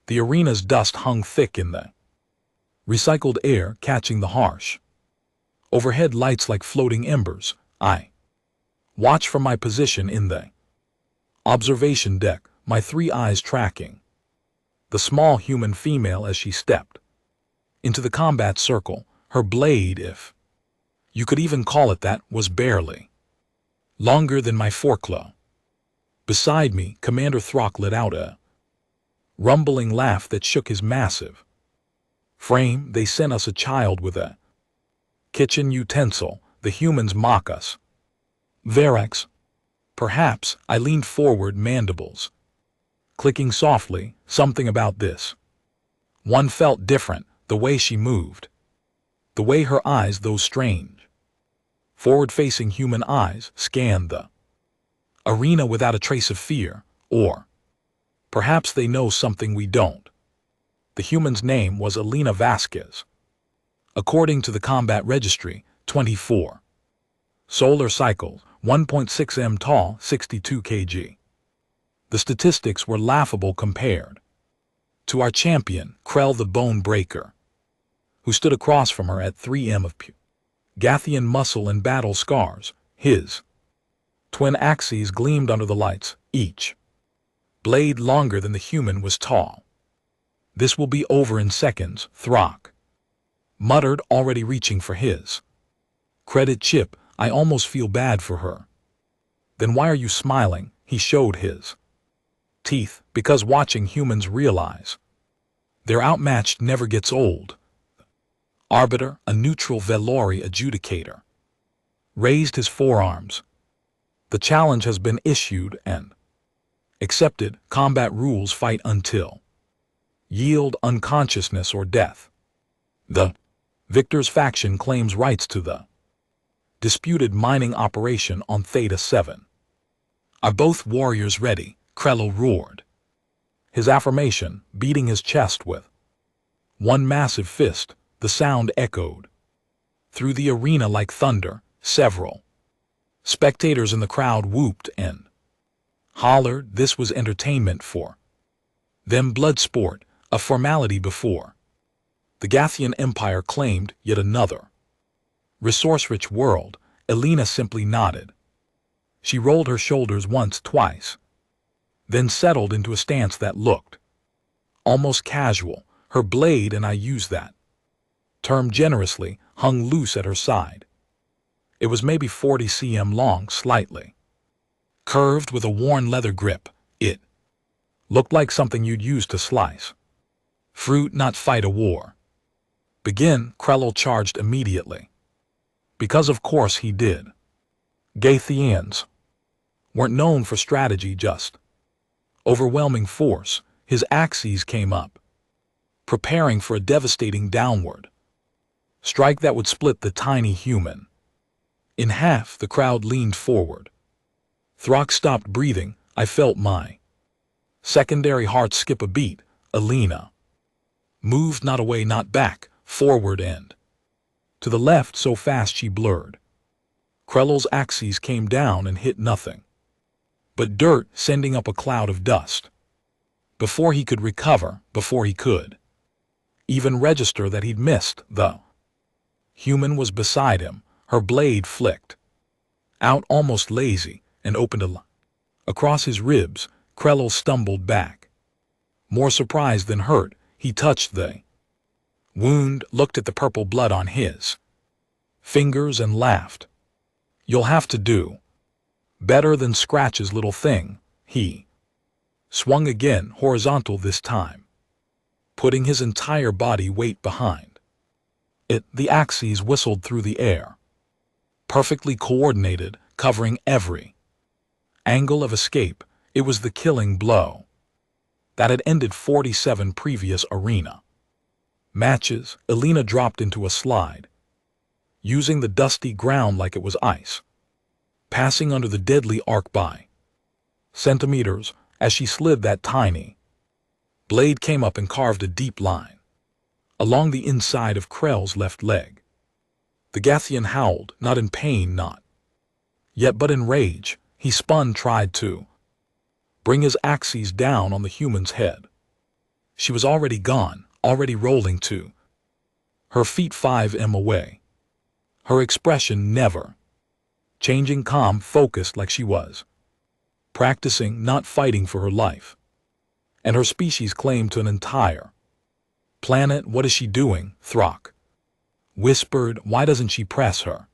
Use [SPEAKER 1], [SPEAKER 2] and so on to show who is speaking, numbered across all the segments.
[SPEAKER 1] The arena's dust hung thick in the recycled air, catching the harsh overhead lights like floating embers. I watched from my position in the observation deck, my three eyes tracking the small human female as she stepped into the combat circle. Her blade, if you could even call it that, was barely longer than my foreclaw. Beside me, Commander Throck let out a rumbling laugh that shook his massive frame. They sent us a child with a kitchen utensil. The humans mock us. Verax. Perhaps. I leaned forward, mandibles clicking softly. Something about this one felt different. The way she moved. The way her eyes, those strange forward-facing human eyes, scanned the arena without a trace of fear. Or perhaps they know something we don't. The human's name was Elena Vasquez. According to the combat registry, 24 solar cycles, 1.6 m tall, 62 kg. The statistics were laughable compared to our champion, Krell the Bone Breaker, who stood across from her at 3 m of Gathian muscle and battle scars. His twin axes gleamed under the lights, each blade longer than the human was tall. This will be over in seconds, Throck muttered, already reaching for his credit chip. I almost feel bad for her. Then why are you smiling? He showed his teeth. Because watching humans realize they're outmatched never gets old. Arbiter, a neutral Velori adjudicator, raised his forearms. The challenge has been issued and accepted. Combat rules: fight until yield, unconsciousness, or death. The victor's faction claims rights to the disputed mining operation on Theta 7. Are both warriors ready? Krello roared, his affirmation beating his chest with one massive fist. The sound echoed through the arena like thunder. Several spectators in the crowd whooped and hollered. This was entertainment for them. Blood sport, a formality before the Gathian Empire claimed yet another resource-rich world. Elena simply nodded. She rolled her shoulders once, twice, then settled into a stance that looked almost casual. Her blade, and I use that term generously, hung loose at her side. It was maybe 40 cm long, slightly curved with a worn leather grip. It looked like something you'd use to slice fruit, not fight a war. Begin, Krello charged immediately. Because of course he did. Gathians weren't known for strategy, just overwhelming force. His axes came up, preparing for a devastating downward strike that would split the tiny human in half. The crowd leaned forward. Throck stopped breathing. I felt my secondary heart skip a beat. Elena moved not away, not back, forward and to the left, so fast she blurred. Krello's axes came down and hit nothing but dirt, sending up a cloud of dust. Before he could recover, before he could even register that he'd missed, the human was beside him. Her blade flicked out, almost lazy, and opened a line across his ribs. Krello stumbled back, more surprised than hurt. He touched the wound, looked at the purple blood on his fingers, and laughed. You'll have to do better than scratches, little thing. He swung again, horizontal this time, putting his entire body weight behind it. The axes whistled through the air, perfectly coordinated, covering every angle of escape. It was the killing blow that had ended 47 previous arena matches. Elena dropped into a slide, using the dusty ground like it was ice, passing under the deadly arc by centimeters. As she slid, that tiny blade came up and carved a deep line along the inside of Krell's left leg. The Gathian howled, not in pain, not yet, but in rage. He spun, tried to bring his axes down on the human's head. She was already gone, already rolling to her feet 5 m away. Her expression never changing, calm, focused, like she was practicing, not fighting for her life. And her species claimed to an entire planet. What is she doing? Throck whispered. Why doesn't she press her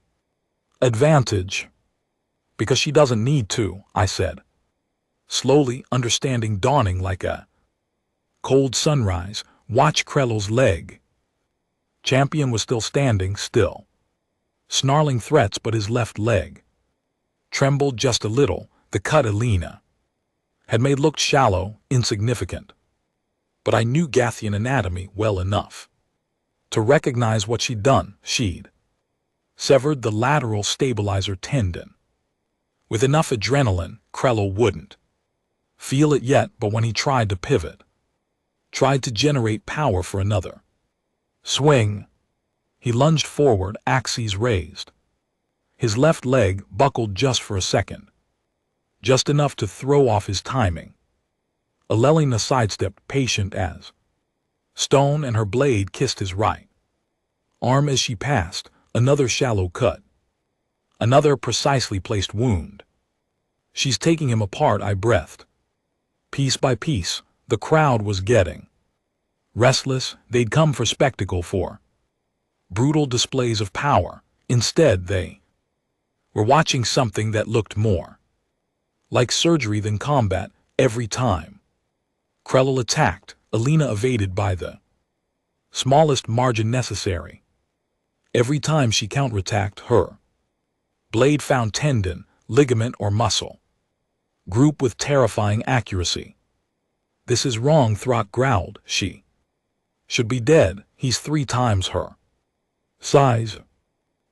[SPEAKER 1] advantage? Because she doesn't need to, I said, slowly, understanding dawning like a cold sunrise. Watch Krell's leg. Champion was still standing still, snarling threats, but his left leg trembled just a little. The cut Alina had made looked shallow, insignificant. But I knew Gathian anatomy well enough to recognize what she'd done. She'd severed the lateral stabilizer tendon. With enough adrenaline, Krell wouldn't feel it yet, but when he tried to pivot, tried to generate power for another swing, he lunged forward, axes raised. His left leg buckled just for a second, just enough to throw off his timing. Alelina sidestepped, patient as stone, and her blade kissed his right arm as she passed. Another shallow cut, another precisely placed wound. She's taking him apart, I breathed. Piece by piece, the crowd was getting restless. They'd come for spectacle, for brutal displays of power. Instead, they were watching something that looked more like surgery than combat. Every time Krell attacked, Alina evaded by the smallest margin necessary. Every time she counterattacked, her blade found tendon, ligament, or muscle group with terrifying accuracy. This is wrong, Throck growled. She should be dead. He's 3 times her size.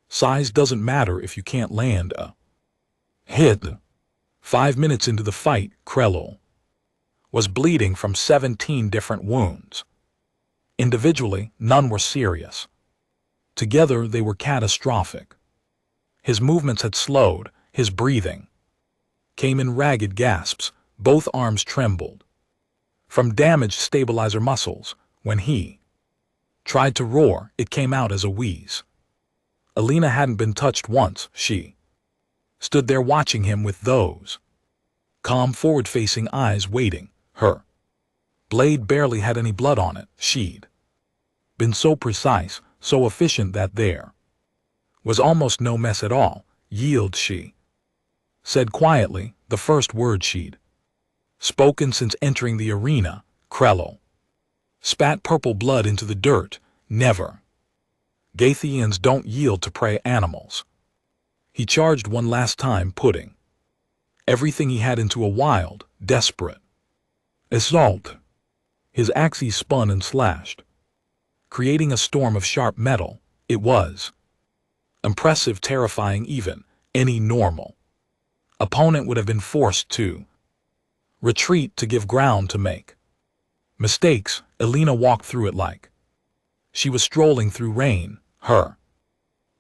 [SPEAKER 1] Size doesn't matter if you can't land a hit. 5 minutes into the fight, Krell was bleeding from 17 different wounds. Individually, none were serious. Together, they were catastrophic. His movements had slowed, his breathing came in ragged gasps, both arms trembled from damaged stabilizer muscles. When he tried to roar, it came out as a wheeze. Alina hadn't been touched once. She stood there watching him with those calm, forward-facing eyes, waiting. Her blade barely had any blood on it. She'd been so precise, so efficient, that there was almost no mess at all. Yield, she said quietly, the first word she'd spoken since entering the arena. Krell spat purple blood into the dirt. Never. Gathians don't yield to prey animals. He charged one last time, putting everything he had into a wild, desperate assault. His axes spun and slashed, creating a storm of sharp metal. It was impressive, terrifying. Even any normal opponent would have been forced to retreat, to give ground, to make mistakes. Alina walked through it like she was strolling through rain. Her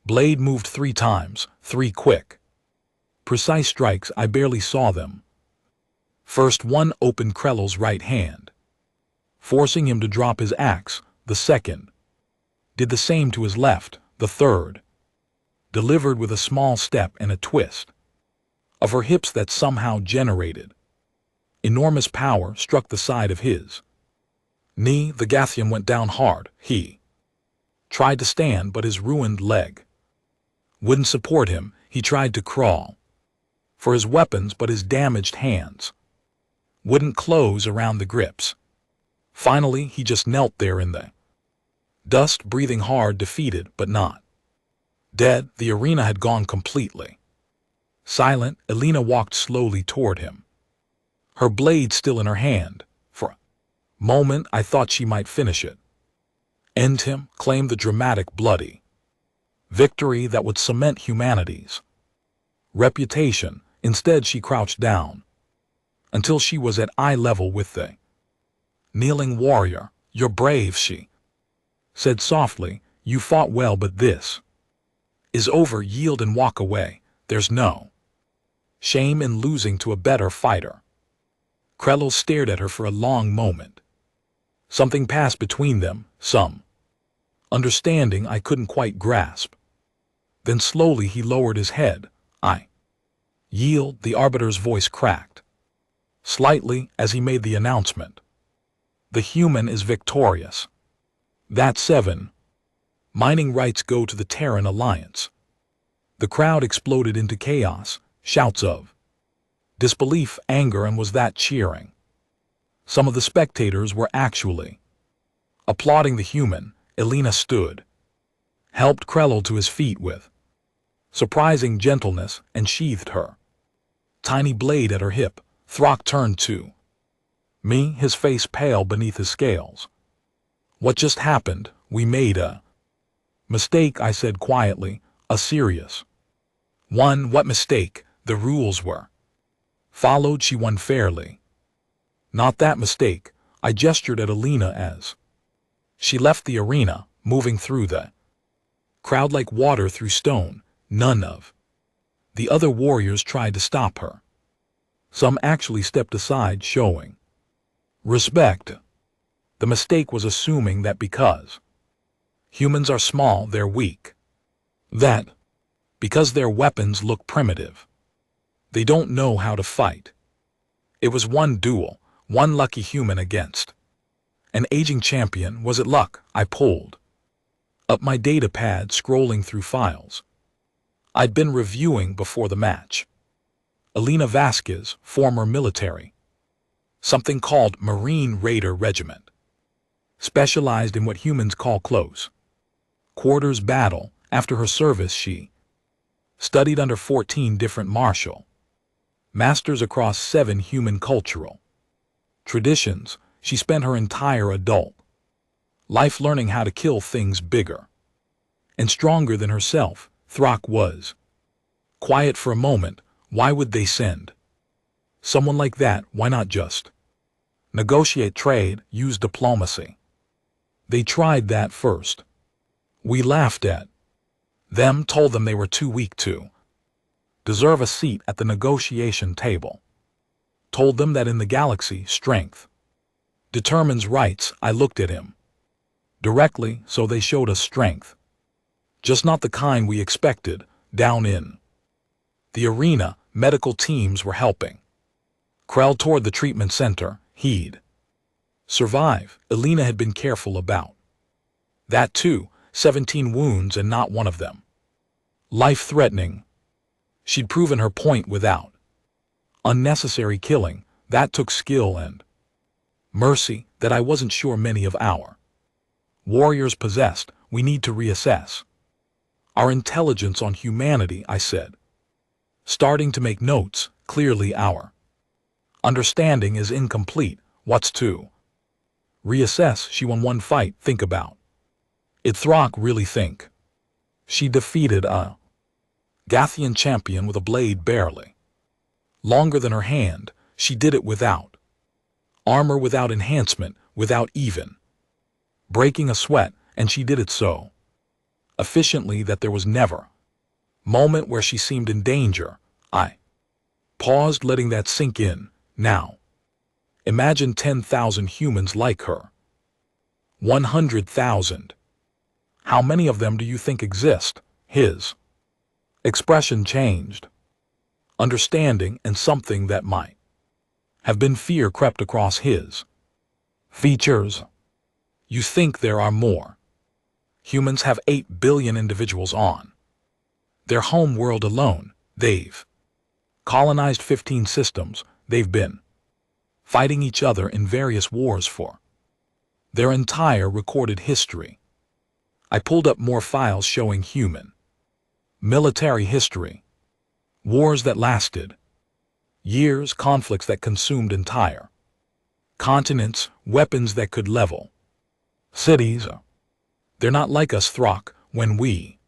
[SPEAKER 1] blade moved 3 times, 3 quick, precise strikes. I barely saw them. First one opened Krell's right hand, forcing him to drop his axe. The second did the same to his left. The third delivered with a small step and a twist of her hips that somehow generated enormous power, struck the side of his knee. The Gathian went down hard. He tried to stand, but his ruined leg wouldn't support him. He tried to crawl for his weapons, but his damaged hands wouldn't close around the grips. Finally, he just knelt there in the dust, breathing hard, defeated but not dead. The arena had gone completely silent. Alina walked slowly toward him, her blade still in her hand. For a moment, I thought she might finish it, end him, claim the dramatic, bloody victory that would cement humanity's reputation. Instead, she crouched down until she was at eye level with the kneeling warrior. You're brave, she said softly. You fought well, but this is over. Yield and walk away. There's no shame in losing to a better fighter. Krell stared at her for a long moment, Something passed between them, some understanding I couldn't quite grasp. Then slowly he lowered his head. I yield, the arbiter's voice cracked slightly as he made the announcement. The human is victorious. That 7 mining rights go to the Terran Alliance. The crowd exploded into chaos, shouts of disbelief, anger, and was that cheering. Some of the spectators were actually applauding the human. Elena stood, helped Krell to his feet with surprising gentleness, and sheathed her tiny blade at her hip. Throck turned to me, his face pale beneath his scales. What just happened? We made a mistake, I said quietly, a serious one. What mistake? The rules were followed, she won fairly. Not that mistake. I gestured at Elena as she left the arena, moving through the crowd like water through stone. None of the other warriors tried to stop her. Some actually stepped aside, showing respect. The mistake was assuming that because humans are small, they're weak. That because their weapons look primitive, they don't know how to fight. It was one duel, one lucky human against an aging champion. Was it luck? I pulled up my data pad, scrolling through files I'd been reviewing before the match. Elena Vasquez, former military. Something called Marine Raider Regiment. Specialized in what humans call close quarters battle. After her service, she studied under 14 different martial masters across 7 human cultural traditions. She spent her entire adult life learning how to kill things bigger and stronger than herself. Throck was quiet for a moment. Why would they send someone like that? Why not just negotiate trade, use diplomacy? They tried that first. We laughed at them, told them they were too weak to deserve a seat at the negotiation table. Told them that in the galaxy, strength determines rights. I looked at him directly, so they showed us strength. Just not the kind we expected. Down in the arena, medical teams were helping Krell toward the treatment center. He'd survive. Elena had been careful about that too. 17 wounds and not one of them life-threatening. She'd proven her point without unnecessary killing. That took skill and mercy that I wasn't sure many of our warriors possessed. We need to reassess our intelligence on humanity, I said, starting to make notes. Clearly our understanding is incomplete. What's to reassess? She won one fight. Think about it. Throck really think she defeated a Gathian champion with a blade barely longer than her hand. She did it without armor, without enhancement, without even breaking a sweat, and she did it so efficiently that there was never moment where she seemed in danger. I paused, letting that sink in. Now, imagine 10,000 humans like her. 100,000. How many of them do you think exist? His expression changed. Understanding and something that might have been fear crept across his features. You think there are more? Humans have 8 billion individuals on their home world alone. They've colonized 15 systems. They've been fighting each other in various wars for their entire recorded history. I pulled up more files showing human military history. Wars that lasted years, conflicts that consumed entire continents, weapons that could level cities. They're not like us, Throck. When we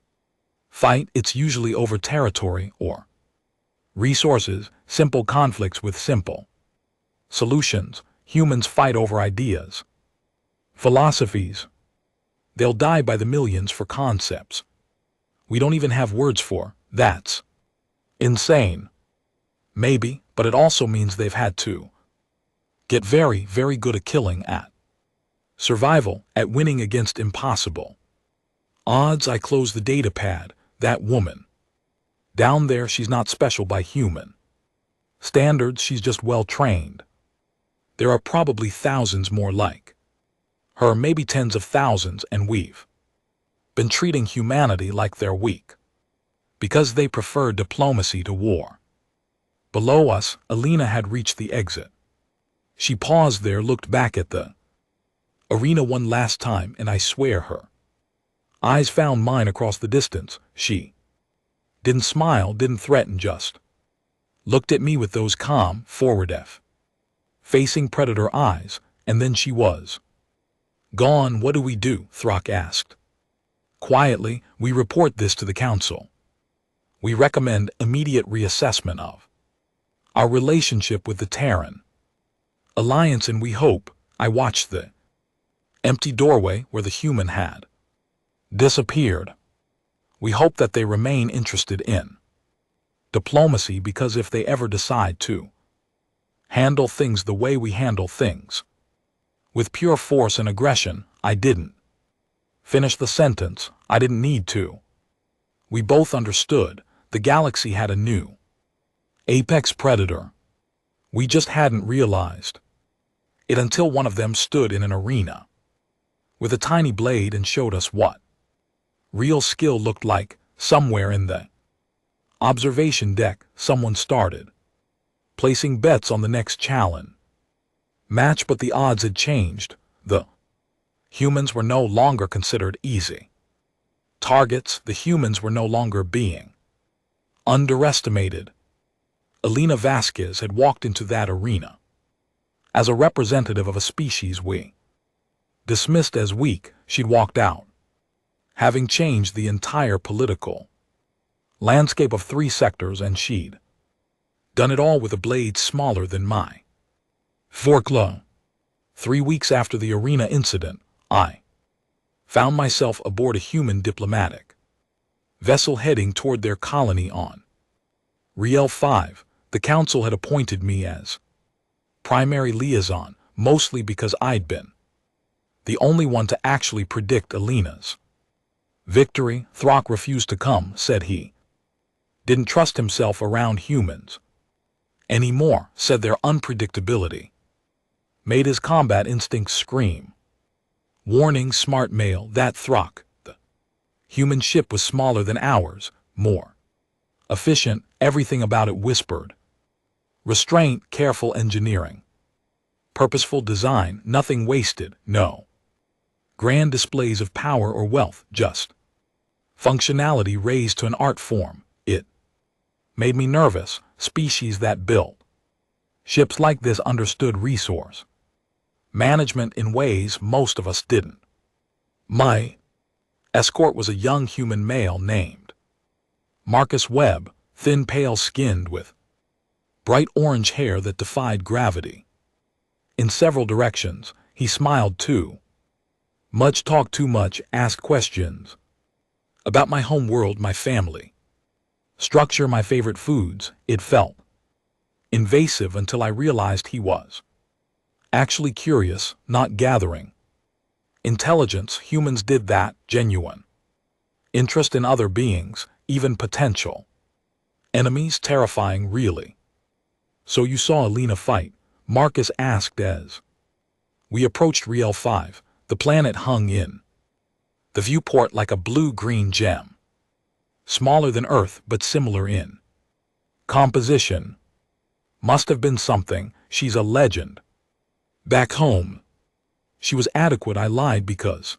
[SPEAKER 1] fight, it's usually over territory or resources. Simple conflicts with simple solutions. Humans fight over ideas, philosophies. They'll die by the millions for concepts we don't even have words for. That's insane. Maybe, but it also means they've had to get very, very good at killing at Survival at winning against impossible. Odds I close the data pad, that woman. Down there she's not special by human standards, she's just well trained. There are probably thousands more like her, maybe tens of thousands, and we've been treating humanity like they're weak because they prefer diplomacy to war. Below us, Alina had reached the exit. She paused there, looked back at the arena one last time, and I swear her eyes found mine across the distance. She didn't smile, didn't threaten, just looked at me with those calm, forward-facing predator eyes, and then she was gone. What do we do? Throck asked. Quietly, we report this to the council. We recommend immediate reassessment of our relationship with the Terran Alliance, and we hope. I watched the empty doorway where the human had disappeared. We hope that they remain interested in diplomacy, because if they ever decide to handle things the way we handle things, with pure force and aggression, I didn't finish the sentence. I didn't need to. We both understood the galaxy had a new apex predator. We just hadn't realized it until one of them stood in an arena with a tiny blade and showed us what real skill looked like. Somewhere in the observation deck, someone started placing bets on the next challenge match, but the odds had changed. The humans were no longer considered easy targets. The humans were no longer being underestimated. Alina Vasquez had walked into that arena as a representative of a species we dismissed as weak. She'd walked out, having changed the entire political landscape of 3 sectors, and she'd done it all with a blade smaller than my forkla. 3 weeks after the arena incident, I found myself aboard a human diplomatic vessel heading toward their colony on Riel 5. The council had appointed me as primary liaison, mostly because I'd been the only one to actually predict Alina's victory. Throck refused to come, said he didn't trust himself around humans anymore, said their unpredictability made his combat instincts scream. Warning, smart male, that Throck. The human ship was smaller than ours, more efficient, everything about it whispered restraint, careful engineering, purposeful design, nothing wasted, no grand displays of power or wealth, just functionality raised to an art form. It made me nervous. Species that built ships like this understood resource management in ways most of us didn't. My escort was a young human male named Marcus Webb, thin, pale-skinned, with bright orange hair that defied gravity. In several directions, he smiled too much, talked too much, asked questions about my home world, my family structure, my favorite foods. It felt invasive until I realized he was actually curious, not gathering intelligence. Humans did that, genuine interest in other beings, even potential enemies, terrifying, really. So you saw Alina fight? Marcus asked as we approached Riel 5. The planet hung in the viewport like a blue-green gem, smaller than Earth but similar in composition. Must have been something. She's a legend. Back home, she was adequate. I lied because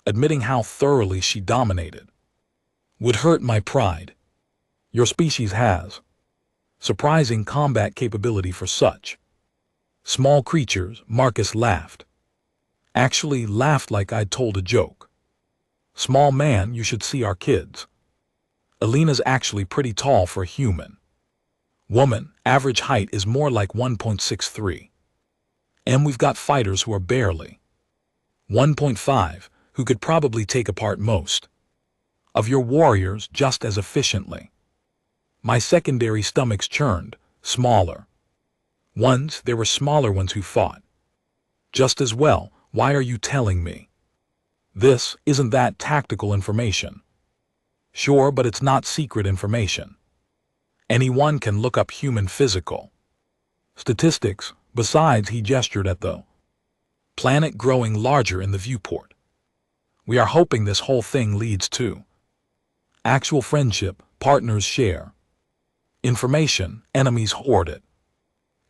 [SPEAKER 1] admitting how thoroughly she dominated would hurt my pride. Your species has surprising combat capability for such small creatures. Marcus laughed. Actually laughed like I'd told a joke. Small man, you should see our kids. Alina's actually pretty tall for a human woman. Average height is more like 1.63. And we've got fighters who are barely 1.5, who could probably take apart most of your warriors just as efficiently. My secondary stomachs churned. Smaller ones, there were smaller ones who fought just as well. Why are you telling me? This isn't that tactical information. Sure, but it's not secret information. Anyone can look up human physical statistics. Besides, he gestured at the planet growing larger in the viewport. We are hoping this whole thing leads to actual friendship. Partners share information, enemies hoard it.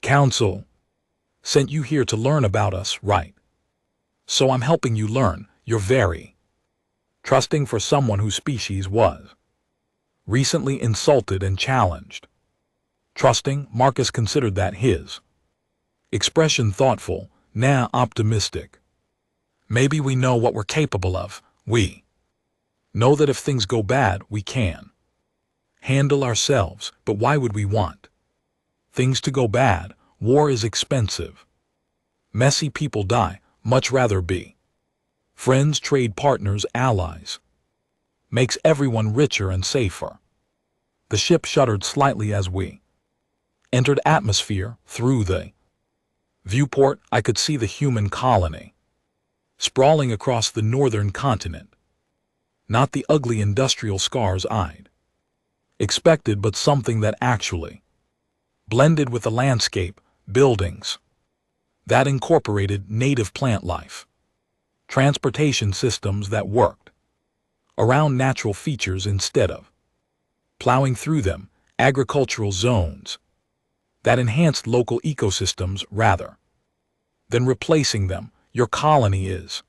[SPEAKER 1] Council sent you here to learn about us, right? So I'm helping you learn. You're very trusting for someone whose species was recently insulted and challenged. Trusting, Marcus considered that his expression thoughtful, nah, optimistic. Maybe we know what we're capable of. We know that if things go bad, we can handle ourselves, but why would we want things to go bad? War is expensive. Messy people die. Much rather be friends, trade partners, allies. Makes everyone richer and safer. The ship shuddered slightly as we entered atmosphere. Through the viewport, I could see the human colony sprawling across the northern continent. Not the ugly industrial scars I'd expected, but something that actually blended with the landscape. Buildings that incorporated native plant life. Transportation systems that worked around natural features instead of plowing through them. Agricultural zones that enhanced local ecosystems rather than replacing them. Your colony is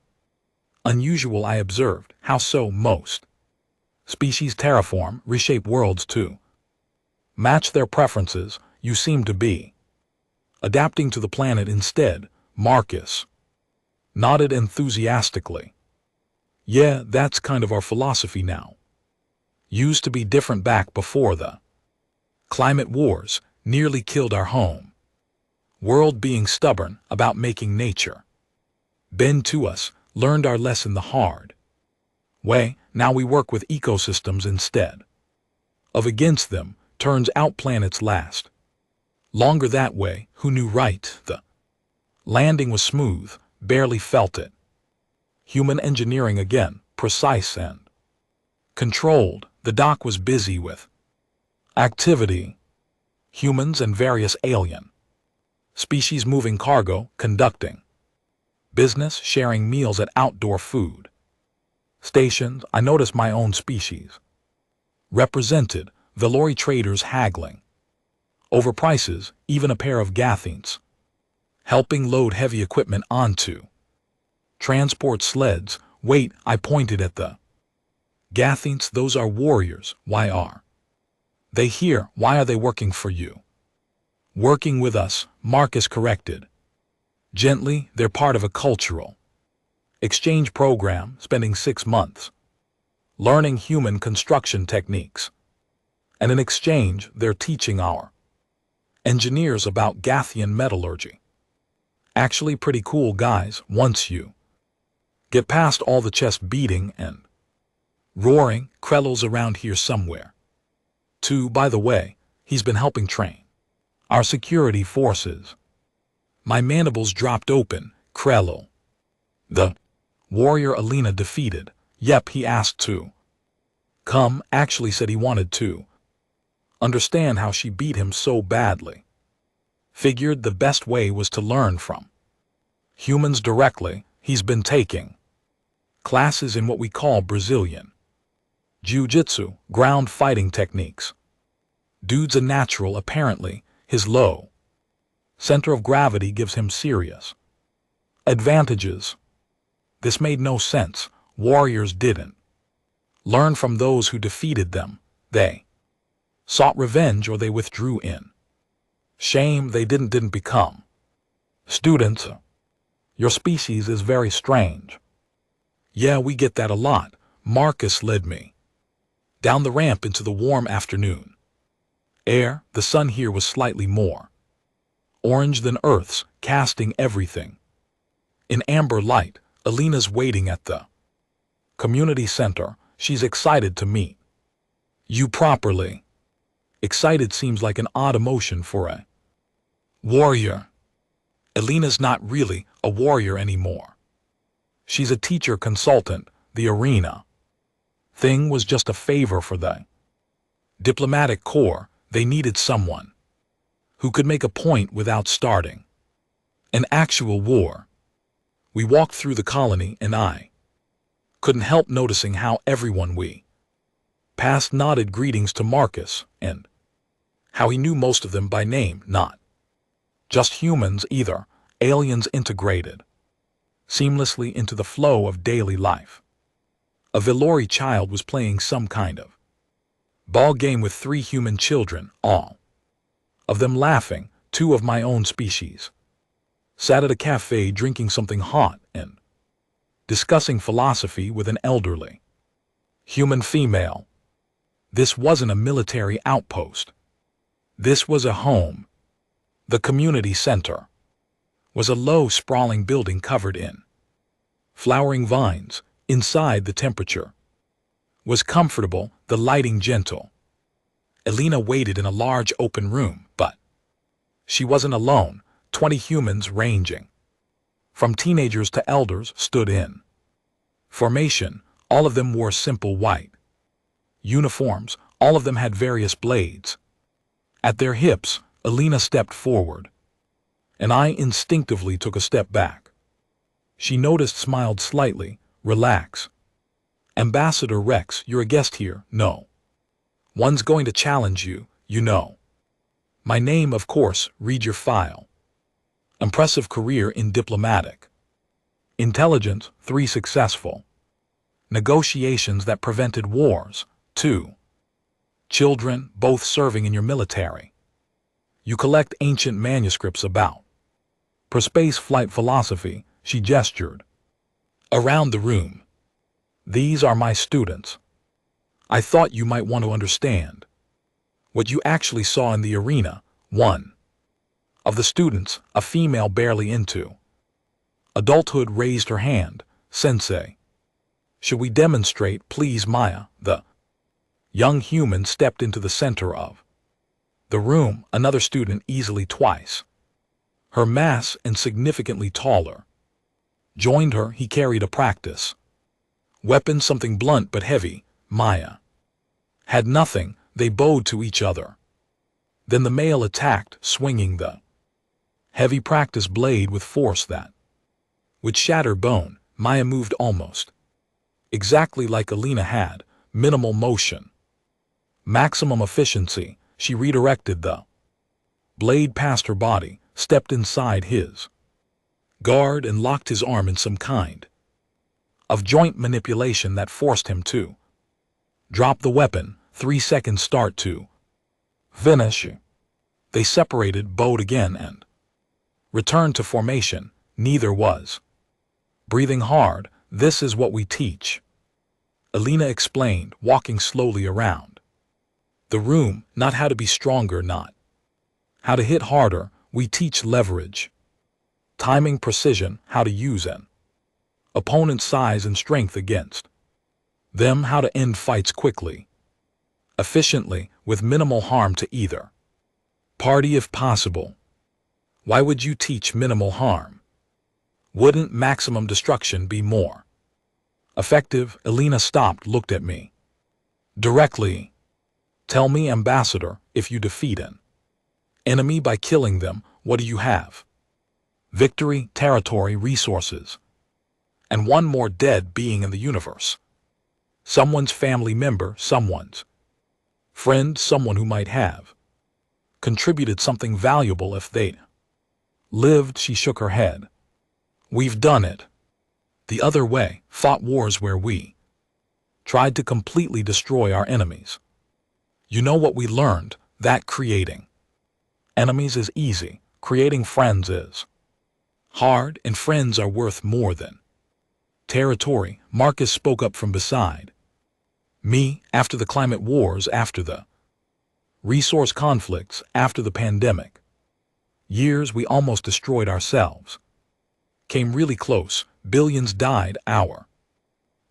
[SPEAKER 1] unusual, I observed. How so? Most species terraform, reshape worlds to match their preferences. You seem to be adapting to the planet instead. Marcus nodded enthusiastically. Yeah, that's kind of our philosophy now. Used to be different back before the climate wars nearly killed our home world. Being stubborn about making nature bend to us, learned our lesson the hard way. Now we work with ecosystems instead of against them. Turns out planets last longer that way. Who knew, right? The landing was smooth, barely felt it. Human engineering again, precise and controlled. The dock was busy with activity. Humans and various alien species moving cargo, conducting business, sharing meals at outdoor food stations. I noticed my own species represented. The lorry traders haggling over prices, even a pair of Gathines helping load heavy equipment onto transport sleds. Wait, I pointed at the Gathines. Those are warriors. Why are they here? Why are they working for you? Working with us, Marcus corrected gently. They're part of a cultural exchange program, spending 6 months learning human construction techniques. And in exchange, they're teaching our engineers about Gathian metallurgy. Actually pretty cool, guys, once you get past all the chest beating and roaring. Krell's around here somewhere too, by the way. He's been helping train our security forces. My mandibles dropped open. Krell, the warrior Alina defeated. Yep, he asked to come. Actually said he wanted to understand how she beat him so badly. Figured the best way was to learn from humans directly. He's been taking classes in what we call Brazilian jiu-jitsu, ground fighting techniques. Dude's a natural, apparently. His low center of gravity gives him serious advantages. This made no sense. Warriors didn't learn from those who defeated them. They sought revenge or they withdrew in shame. They didn't become students. Your species is very strange. Yeah, we get that a lot. Marcus led me down the ramp into the warm afternoon air. The sun here was slightly more orange than Earth's, casting everything in amber light. Alina's waiting at the community center. She's excited to meet you properly. Excited seems like an odd emotion for a warrior. Alina's not really a warrior anymore. She's a teacher consultant, the arena thing was just a favor for the diplomatic corps. They needed someone who could make a point without starting an actual war. We walked through the colony and I couldn't help noticing how everyone we passed nodded greetings to Marcus and how he knew most of them by name, not just humans either, aliens integrated seamlessly into the flow of daily life. A Villori child was playing some kind of ball game with 3 human children, all of them laughing, 2 of my own species. Sat at a cafe drinking something hot and discussing philosophy with an elderly human female. This wasn't a military outpost. This was a home. The community center was a low, sprawling building covered in flowering vines. Inside, the temperature was comfortable, the lighting gentle. Elena waited in a large open room, but she wasn't alone. 20 humans ranging from teenagers to elders stood in formation. All of them wore simple white uniforms. All of them had various blades at their hips. Elena stepped forward, and I instinctively took a step back. She noticed, smiled slightly. Relax. Ambassador Rex, you're a guest here. No one's going to challenge you, you know. My name, of course, read your file. Impressive career in diplomatic intelligence, 3 successful negotiations that prevented wars, 2 children, both serving in your military. You collect ancient manuscripts about space flight philosophy. She gestured around the room. These are my students. I thought you might want to understand what you actually saw in the arena. One of the students, a female barely into adulthood, raised her hand. Sensei, should we demonstrate, please? Maya, the young human, stepped into the center of the room. Another student, easily twice her mass and significantly taller, joined her. He carried a practice weapon, something blunt but heavy. Maya had nothing. They bowed to each other. Then the male attacked, swinging the heavy practice blade with force that would shatter bone. Maya moved almost exactly like Elena had, minimal motion, maximum efficiency. She redirected the blade past her body, stepped inside his guard and locked his arm in some kind of joint manipulation that forced him to drop the weapon. 3 seconds start to finish. They separated, bowed again, and returned to formation. Neither was breathing hard. This is what we teach, Elena explained, walking slowly around the room. Not how to be stronger, not how to hit harder. We teach leverage, timing, precision, how to use an opponent's size and strength against them, how to end fights quickly, efficiently, with minimal harm to either party if possible. Why would you teach minimal harm? Wouldn't maximum destruction be more effective? Elena stopped, looked at me directly. Tell me, Ambassador, if you defeat an enemy by killing them, what do you have? Victory, territory, resources, and one more dead being in the universe. Someone's family member, someone's friend, someone who might have contributed something valuable if they'd lived. She shook her head. We've done it the other way, fought wars where we tried to completely destroy our enemies. You know what we learned? That creating enemies is easy, creating friends is hard, and friends are worth more than territory. Marcus spoke up from beside me. After the climate wars, after the resource conflicts, after the pandemic years, we almost destroyed ourselves. Came really close. Billions died. Our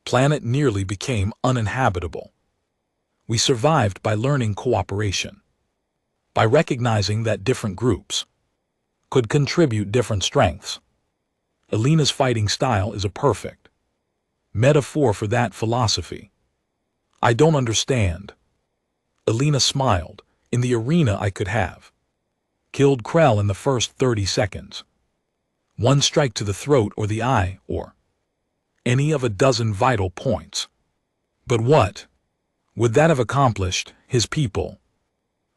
[SPEAKER 1] planet nearly became uninhabitable. We survived by learning cooperation, by recognizing that different groups could contribute different strengths. Elena's fighting style is a perfect Metaphor for that philosophy. I don't understand. Alina smiled. In the arena I could have killed Krell in the first 30 seconds. One strike to the throat or the eye, or any of a dozen vital points. But what would that have accomplished? His people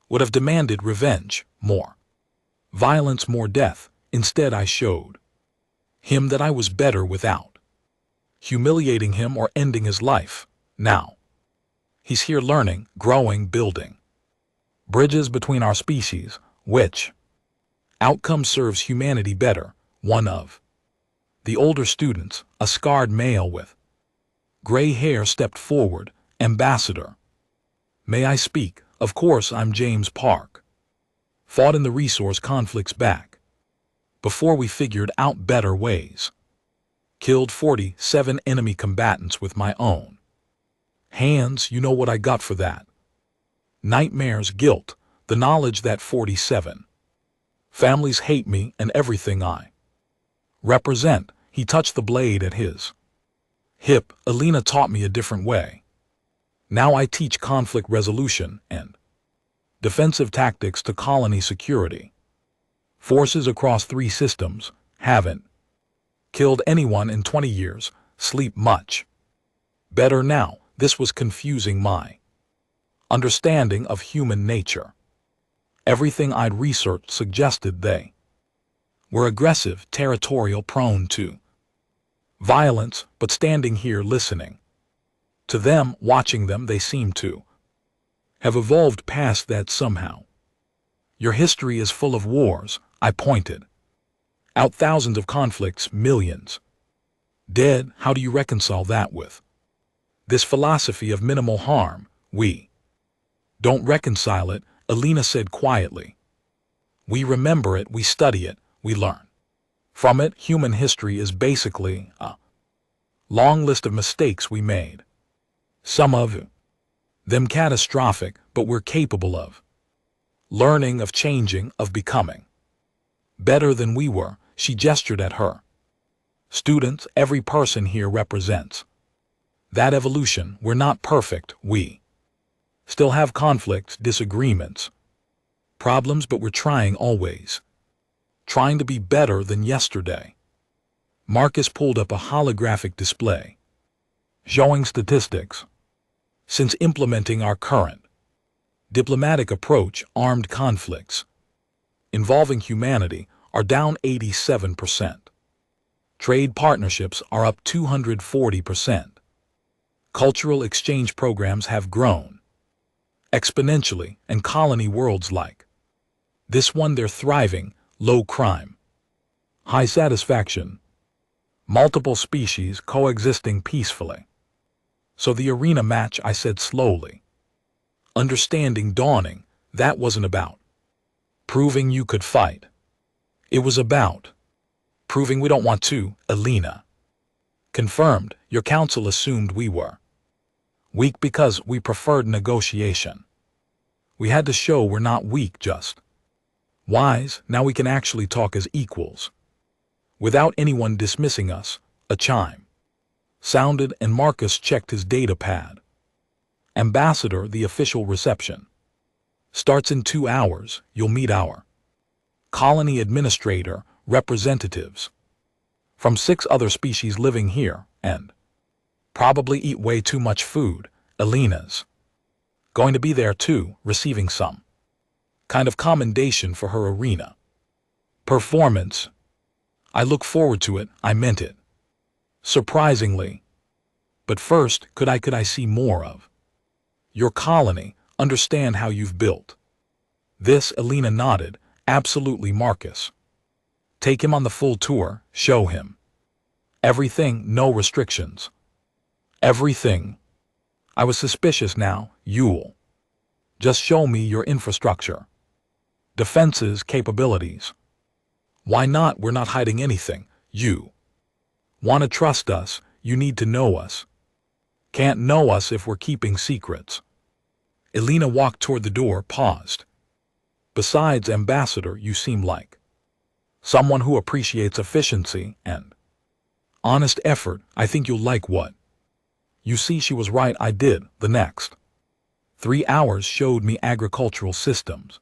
[SPEAKER 1] would have demanded revenge, more violence, more death. Instead I showed him that I was better without humiliating him or ending his life. Now he's here learning, growing, building bridges between our species, which outcome serves humanity better. One of the older students, a scarred male with gray hair, stepped forward. Ambassador, may I speak? Of course, I'm James Park. Fought in the resource conflicts back before we figured out better ways. Killed 47 enemy combatants with my own hands. You know what I got for that? Nightmares, guilt, the knowledge that 47 families hate me and everything I represent. He touched the blade at his hip. Alina taught me a different way. Now I teach conflict resolution and defensive tactics to colony security. Forces across 3 systems haven't killed anyone in 20 years. Sleep much better now. This was confusing my understanding of human nature. Everything I'd researched suggested they were aggressive, territorial, prone to violence, but standing here listening to them, watching them, they seem to have evolved past that somehow. Your history is full of wars. I pointed out thousands of conflicts, millions dead. How do you reconcile that with this philosophy of minimal harm? We don't reconcile it, Alina said quietly. We remember it, we study it, we learn from it. Human history is basically a long list of mistakes we made. Some of them catastrophic, but we're capable of learning, of changing, of becoming better than we were. She gestured at her students. Every person here represents that evolution. We're not perfect. We still have conflicts, disagreements, problems, but we're trying, always trying to be better than yesterday. Marcus pulled up a holographic display showing statistics. Since implementing our current diplomatic approach, armed conflicts involving humanity are down 87%. Trade partnerships are up 240%. Cultural exchange programs have grown exponentially, and colony worlds like this one, they're thriving. Low crime, high satisfaction, multiple species coexisting peacefully. So the arena match, I said slowly, understanding dawning. That wasn't about proving you could fight. It was about proving we don't want to. Alina confirmed. Your council assumed we were weak because we preferred negotiation. We had to show we're not weak, just wise. Now we can actually talk as equals without anyone dismissing us. A chime sounded and Marcus checked his data pad. Ambassador, the official reception starts in 2 hours. You'll meet our colony administrator, representatives from 6 other species living here, and probably eat way too much food. Alina's going to be there too, receiving some kind of commendation for her arena performance. I look forward to it. I meant it surprisingly. But first, could I see more of your colony, understand how you've built this? Alina nodded. Absolutely, Marcus. Take him on the full tour, show him everything, no restrictions. Everything. I was suspicious. Now, you'll just show me your infrastructure, defenses, capabilities. Why not? We're not hiding anything. You want to trust us, you need to know us. Can't know us if we're keeping secrets. Alina walked toward the door, paused. Besides, Ambassador, you seem like someone who appreciates efficiency and honest effort. I think you'll like what You see, she was right, I did. The next 3 hours showed me agricultural systems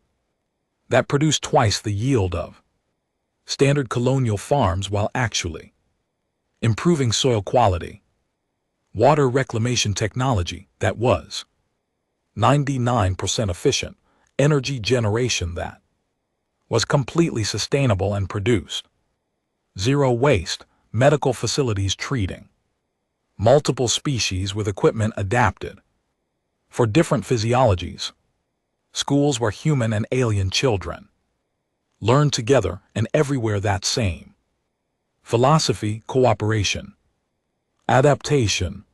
[SPEAKER 1] that produced twice the yield of standard colonial farms while actually improving soil quality, water reclamation technology that was 99% efficient, energy generation that was completely sustainable and produced zero waste, medical facilities treating multiple species with equipment adapted for different physiologies, schools where human and alien children learn together, and everywhere that same philosophy: cooperation, adaptation,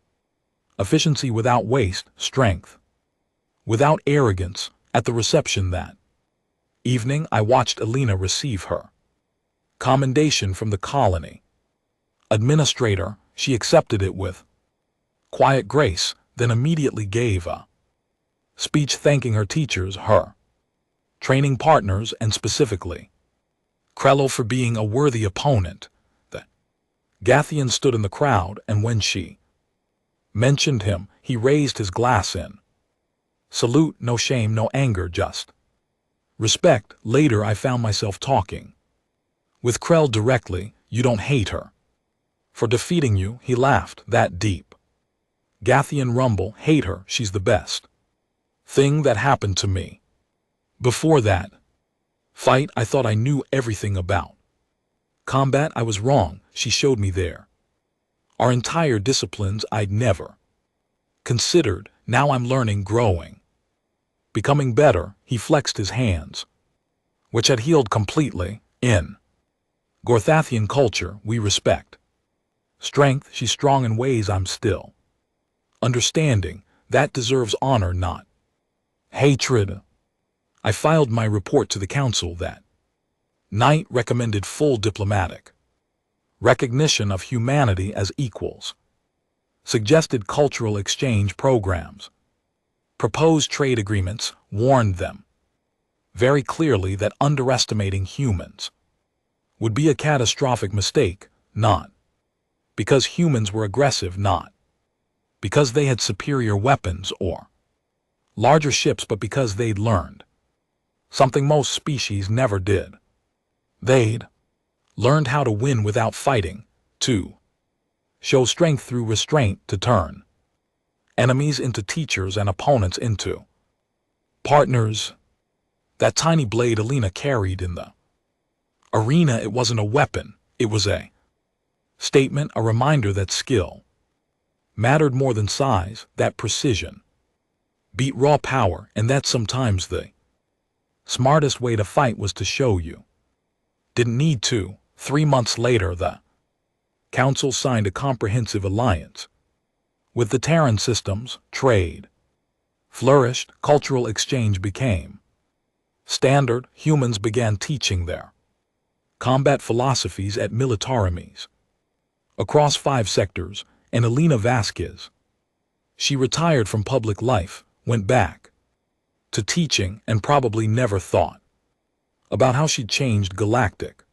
[SPEAKER 1] efficiency without waste, strength without arrogance. At the reception that evening, I watched Alina receive her commendation from the colony administrator. She accepted it with quiet grace, then immediately gave a speech thanking her teachers, her training partners, and specifically Krello for being a worthy opponent. The Gathian stood in the crowd, and when she mentioned him, he raised his glass in salute. No shame, no anger, just respect. Later, I found myself talking with Krell directly. You don't hate her for defeating you, he laughed. That deep Gathian rumble. Hate her, she's the best thing that happened to me. Before that fight, I thought I knew everything about combat. I was wrong. She showed me there are entire disciplines I'd never considered. Now I'm learning, growing, becoming better. He flexed his hands, which had healed completely. In Gorthathian culture, we respect strength. She's strong in ways I'm still understanding. That deserves honor, not hatred. I filed my report to the council that night, recommended full diplomatic recognition of humanity as equals, suggested cultural exchange programs, proposed trade agreements, warned them very clearly that underestimating humans would be a catastrophic mistake, not because humans were aggressive, not because they had superior weapons or larger ships, but because they'd learned something most species never did. They'd learned how to win without fighting, to show strength through restraint, to turn enemies into teachers and opponents into partners. That tiny blade Alina carried in the arena, it wasn't a weapon, it was a statement, a reminder that skill mattered more than size, that precision beat raw power, and that sometimes the smartest way to fight was to show you didn't need to. 3 months later, the council signed a comprehensive alliance with the Terran systems. Trade flourished, cultural exchange became standard. Humans began teaching their combat philosophies at militarities across 5 sectors, and Alina Vasquez, she retired from public life, went back to teaching, and probably never thought about how she'd changed galactic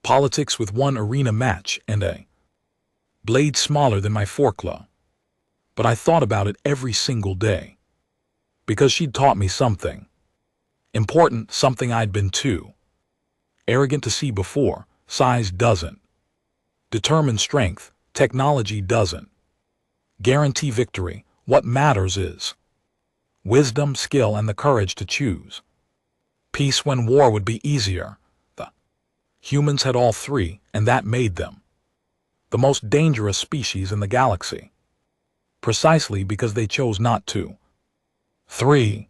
[SPEAKER 1] politics with one arena match and a blade smaller than my forkla. But I thought about it every single day, because she'd taught me something important, something I'd been too arrogant to see before. Size doesn't determine strength. Technology doesn't guarantee victory. What matters is wisdom, skill, and the courage to choose peace when war would be easier. The humans had all 3, and that made them the most dangerous species in the galaxy, precisely because they chose not to. 3.